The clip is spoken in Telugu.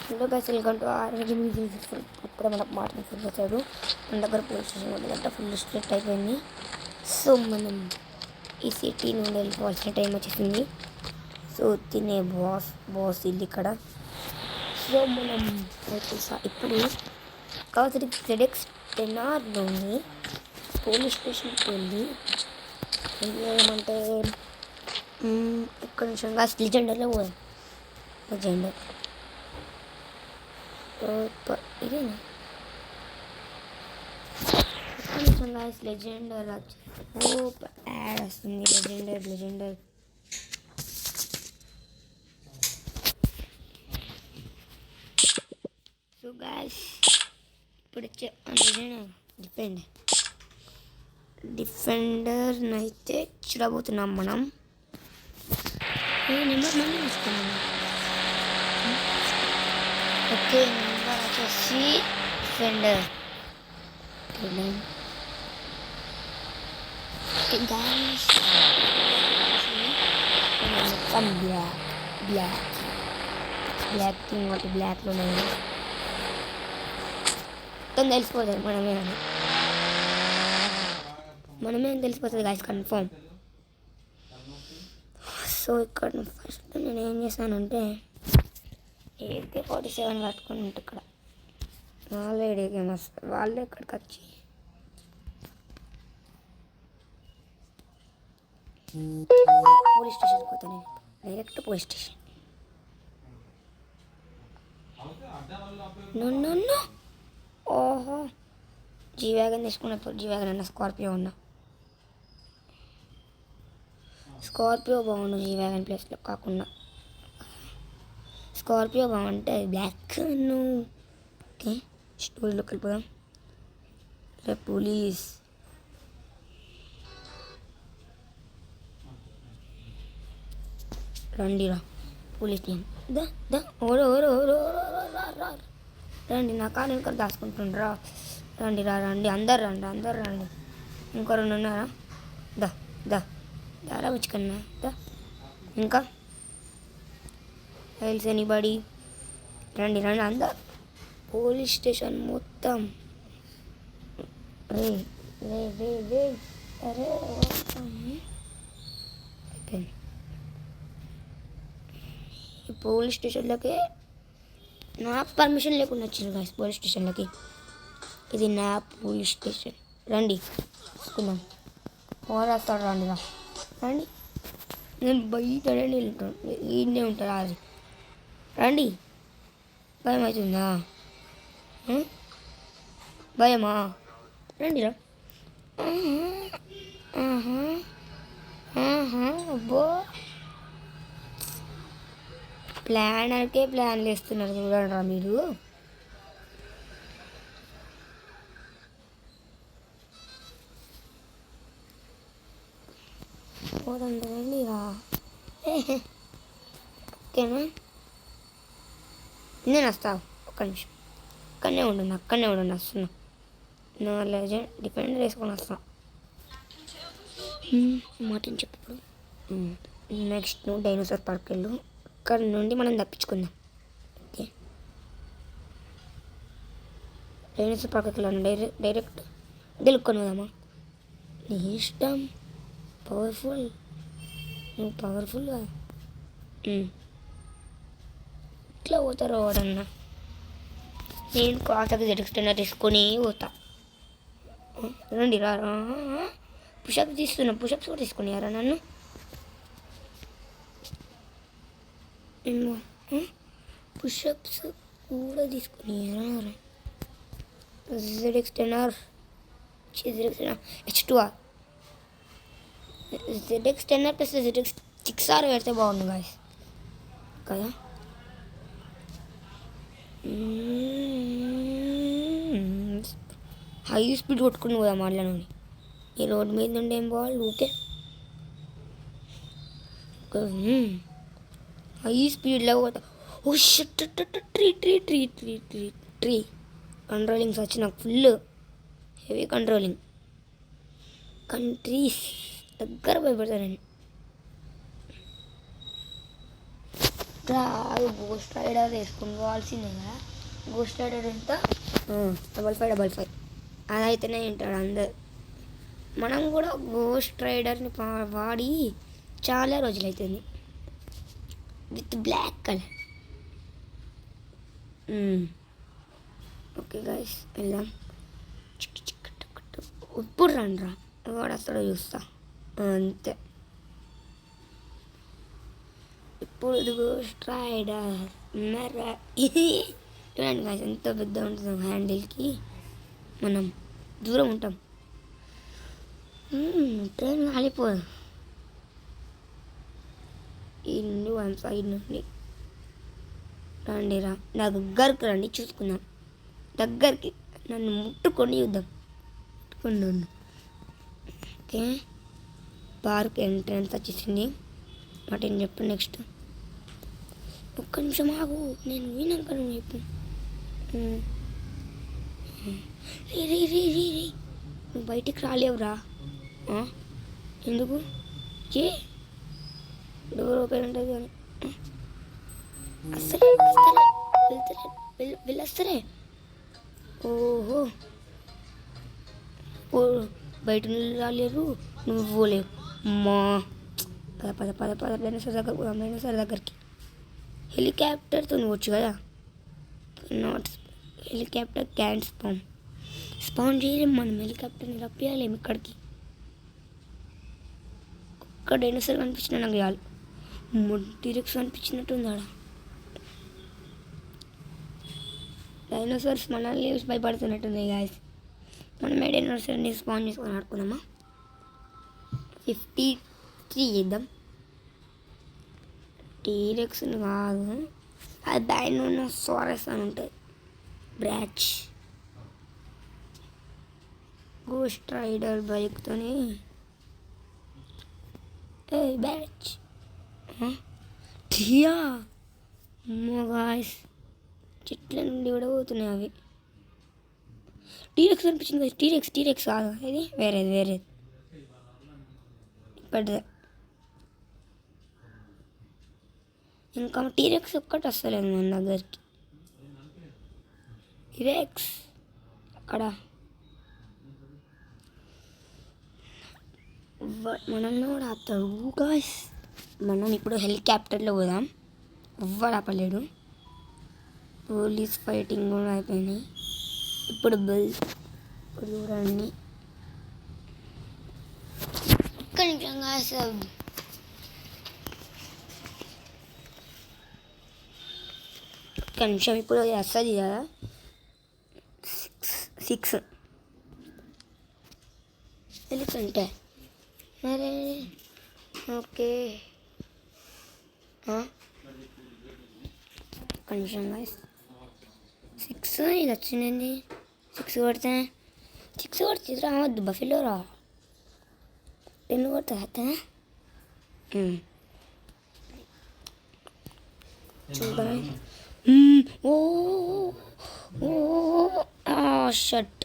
Hello guys, welcome to RLG music. ఇప్పుడే మనకు మార్కెట్ ఫుల్ వచ్చాడు. మన దగ్గర పోలీస్ స్టేషన్ ఉంటుందంటే ఫుల్ స్ట్రిక్ట్ అయిపోయింది. సో మనం ఈ సిటీ నుండి వెళ్ళిపోవాల్సిన టైం వచ్చేసింది. సో తినే బాస్ ఇల్లు ఇక్కడ. సో మనం ఇప్పుడు కావలసిన ZX 10R పోలీస్ స్టేషన్కి వెళ్ళి ఏమంటే ఇక్కడ నుంచి లెజెండర్లో పోదాం. లెజెండర్ ఇదేనా కొంచెం గాయస్ లెజెండర్ యాడ్ వస్తుంది. లెజెండర్ సో గాయస్ ఇప్పుడు వచ్చే డిఫెండర్ని అయితే చూడబోతున్నాం మనం. నెంబర్ మళ్ళీ ఇస్తున్నాం. ఓకే, నెంబర్ వచ్చేసి డిఫెండర్. మొత్తం బ్లాక్ థింగ్ ఒకటి బ్లాక్లో ఉన్నాయి. మొత్తం తెలిసిపోతుంది మనమే తెలిసిపోతుంది గాయస్ కన్ఫర్మ్. సో ఇక్కడ ఫస్ట్ నేను ఏం చేశానంటే AK-47 పట్టుకుని ఉంటే ఇక్కడ వాళ్ళే వస్తారు. వాళ్ళే ఇక్కడికి వచ్చి పోలీస్ స్టేషన్కి పోతాను. నేను డైరెక్ట్ పోలీస్ స్టేషన్. నన్ను ఓహో జీ వ్యాగన్ తీసుకున్నప్పుడు జీ వ్యాగన్ అన్న స్కార్పియో బాగుండు. జీ వ్యాగన్ ప్లేస్లో కాకుండా స్కార్పియో బాగుంటుంది. బ్లాక్ ఓకే, స్టోరీలోకి వెళ్ళిపోదాం. పోలీస్ రండిరా, పోలీస్ టీం రండి. నా కాలు ఇంకా దాచుకుంటుండ్రా. రండి అందరు రండి. ఇంకో రెండు ఉన్నారా? దారా వచ్చుకన్నా ఇంకా హెల్స్ ఎనీబడి రండి అందరు. పోలీస్ స్టేషన్ మొత్తం రే అరే ఈ పోలీస్ స్టేషన్లోకి నా పర్మిషన్ లేకుండా వచ్చింది గాయస్. పోలీస్ స్టేషన్లోకి ఇది నా పోలీస్ స్టేషన్. రండి చూసుకుందాం. పోరాస్తాడు రండి. నేను బయటనే వెళ్తాను, ఈయనే ఉంటాను. అది రండి. భయం అవుతుందా? భయమా? రండిరా. అబ్బో, ప్లాన్లు వేస్తున్నారు చూడండిరా మీరు. రండి రా. ఓకేనా, నేను వస్తాను. ఒక్క నిమిషం అక్కడనే ఉండండి. వస్తున్నా. నా లెజెండ్ డిఫెండర్ వేసుకొని వస్తాను. మాటని చెప్పు. నెక్స్ట్ నువ్వు డైనోసార్ పార్క్ వెళ్ళు. అక్కడ నుండి మనం తప్పించుకుందాం. ఓకే, డైనోసార్ పార్క్కి వెళ్ళాను. డైరెక్ట్ గెలుక్కొని పోదామా? నీ ఇష్టం. నువ్వు పవర్ఫుల్గా ఇట్లా పోతారు ఎవడన్నా. నేను కాంతకి ZX 10R తీసుకొని పోతా. రండి రా. పుషప్స్ కూడా తీసుకున్నారా నన్ను? పుషప్స్ కూడా తీసుకున్నారా? ZX 10R H2R ZX 10R plus ZX 6R పెడితే బాగుంది గాయస్ కదా. హై స్పీడ్ కొట్టుకుని పోదాం వాళ్ళని. ఈ రోడ్ మీద ఉండే ఏం బాల్ ఊకే హై స్పీడ్లో పోతా. ఓ షట్, ట్రీ కంట్రోలింగ్స్ వచ్చి నాకు ఫుల్ హెవీ కంట్రీస్ దగ్గర భయపడతాను నేను. రాదు గోస్ట్ రైడర్ వేసుకుని పోవాల్సిందే కదా. గోస్ట్ రైడర్ ఎంత 5555 అదైతేనే వింటాడు అందరు. మనం కూడా గోస్ట్ రైడర్ని వాడి చాలా రోజులైతుంది with black colour. Okay guys వెళ్దాం. ఇప్పుడు రండిరా వాడు అసలు చూస్తా అంతే. ఇప్పుడు గోస్ట్ రైడర్ చూడండి గైస్ ఎంత పెద్ద ఉంటుంది హ్యాండిల్కి. మనం దూరం ఉంటాం. ట్రైన్ కాలిపోదు. ఈ నుండి వన్ సైడ్ నుండి రండిరా దగ్గరికి రండి చూసుకుందాం. దగ్గరికి నన్ను ముట్టుకొని చూద్దాం. ముట్టుకున్నాను. ఓకే పార్క్ ఎంట్రన్స్ వచ్చేసింది. వాటిని చెప్పు నెక్స్ట్. ఒక్క నిమిషం ఆగు, నేను వినాక నువ్వు చెప్పు. రే రే రే రే రే నువ్వు బయటికి రాలేవురా. ఎందుకు? ఏ డోర్ ఓపెన్ ఉంటుంది కానీ అస్సలే వెళ్ళొస్తలే. ఓహో బయట రాలేరు, నువ్వు పోలేవు. అమ్మా పద పద పద పద డైనోసార్ దగ్గరికి. హెలికాప్టర్తో నువ్వచ్చు కదా. నాట్ హెలికాప్టర్ క్యాన్ స్పాన్ చేయలేము మనం. హెలికాప్టర్ని రప్పియాలేము ఇక్కడికి. ఒక్క డైనోసార్ కనిపించిన నాకు చాలు. టీరెక్స్ కనిపించినట్టుంది ఆడ. డైనోసార్స్ మనల్ని భయపడుతున్నట్టుంది గాయస్. మనమే డైనోసార్ని స్పాన్ చేసుకొని ఆడుకుందామా. 53 చేద్దాం. టీరెక్స్ని కాదు, అది డైనోసారస్ అని ఉంటుంది. బ్రాచ్ గోస్ట్ రైడర్ బైక్తోని బ్యాచ్ టియా గాయస్. చెట్ల నుండి కూడా పోతున్నాయి అవి. టీరెక్స్ అనిపించింది కదా. టీరెక్స్ కాదు ఇది, వేరేది ఇప్పటిదే. ఇంకా టీరెక్స్ ఒక్కటి వస్తలేదు మన దగ్గరికి. టీరెక్స్ అక్కడ మనల్ని కూడా ఆపుతాడు గాయస్. మనం ఇప్పుడు హెలికాప్టర్లో పోదాం. ఎవ్వరు ఆపలేడు. పోలీస్ ఫైటింగ్ కూడా అయిపోయినాయి. ఇప్పుడు చూడండి ఒక్క నిమిషం గాయస్. ఒక్క నిమిషం ఇప్పుడు వస్తుంది కదా. 6 ఎందుకంటే అరే ఓకే ఒక్క నిమిషం గాయస్. 6 ఇది వచ్చిందండి. 6 కొడితే 6 కొడితే రావద్దు బఫెలో రా. 10 కొడితే చూద్దాం. ఓ షట్